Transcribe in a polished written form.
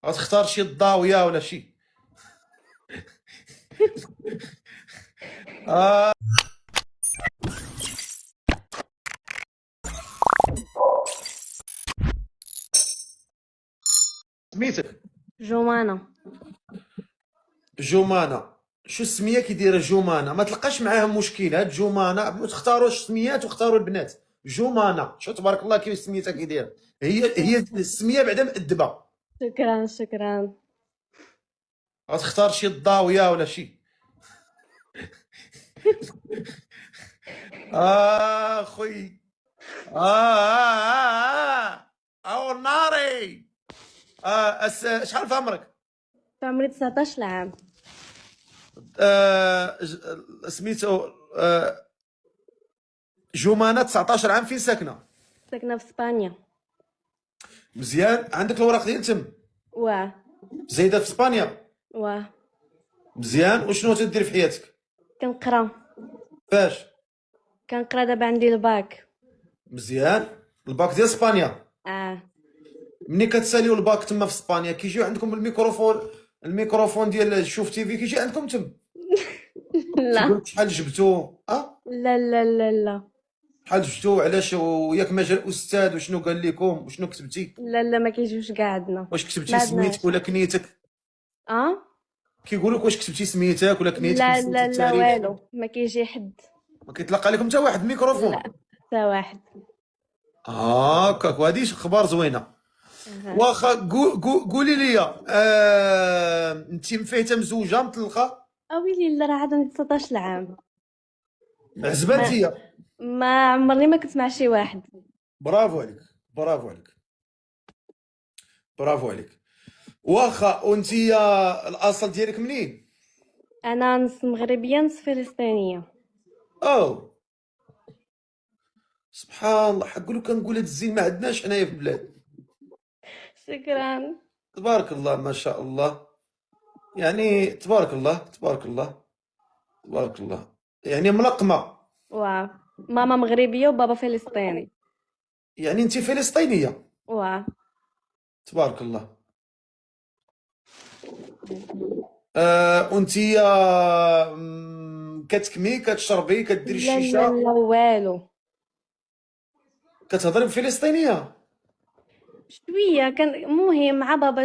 غتختار شي ضاويه ولا شي؟ آه سميتك جمانة. جمانه. شو السميه كيديرها جمانه؟ ما تلقاش معاهم مشكل هاد جمانه، ما تختاروش السميات واختاروا البنات. جمانه، شو تبارك الله كيف سميتها كيدير. هي السميه بعدا مأدبه. شكرا شكرا. غتختار شي ضاويه ولا شي؟ خوي. او ناري. شحال في عمرك؟ في عمري 19 عام. سميتو جمانه 19 عام، فين ساكنه؟ ساكنة في اسبانيا. مزيان، عندك الوراق ديال تم؟ واه. زايده في اسبانيا؟ واه. مزيان، وشنو تدير في حياتك؟ كنقرا. فاش؟ كنقرا دابا عندي الباك. مزيان. الباك ديال اسبانيا. اه. ملي كتساليو الباك تما في اسبانيا كيجيو عندكم الميكروفون ديال شوف تي في كيجي عندكم تم؟ تيقول لا لك شحال جبتو؟ لا لا لا لا شحال جبتو، علاش، وياك ما جا الاستاذ وشنو قال لكم وشنو كتبتي؟ لا لا، ما كيجيوش كاع عندنا. واش كتبتي ما سميتك عندناش. ولا كنيتك؟ اه. كيقولوا لك واش كتبتي سميتك ولا كنيتك لا لسنة لا لا التاريخ؟ والو، ما كيجي حد. ما كيتلقى لكم حتى واحد لا، الميكروفون؟ حتى واحد. هاكاك، وهادي اخبار زوينه. أها. واخا قولي لي، انت مفيته مزوجه مطلقه؟ اويلي لا، راه عاد عندي 19 عام. ما عزبانتيه؟ ما عمرني ما كنت مع شي واحد. برافو عليك، برافو عليك، برافو عليك. واخا وانت الاصل ديالك منين؟ انا نص مغربيه نص فلسطينيه. او سبحان الله، حقولوا كنقول هاد الزين ما عندناش حنايا في البلاد. شكرا. تبارك الله ما شاء الله. يعني تبارك الله، تبارك الله، تبارك الله. يعني ملقمه. واه. ماما مغربيه وبابا فلسطيني. يعني انت فلسطينيه؟ واه. تبارك الله. وانت كتكمي كتشربي كديري لا لا الشيشه؟ لا والو. كتهضري بالفلسطينيه؟ شويه كان مهم مع بابا.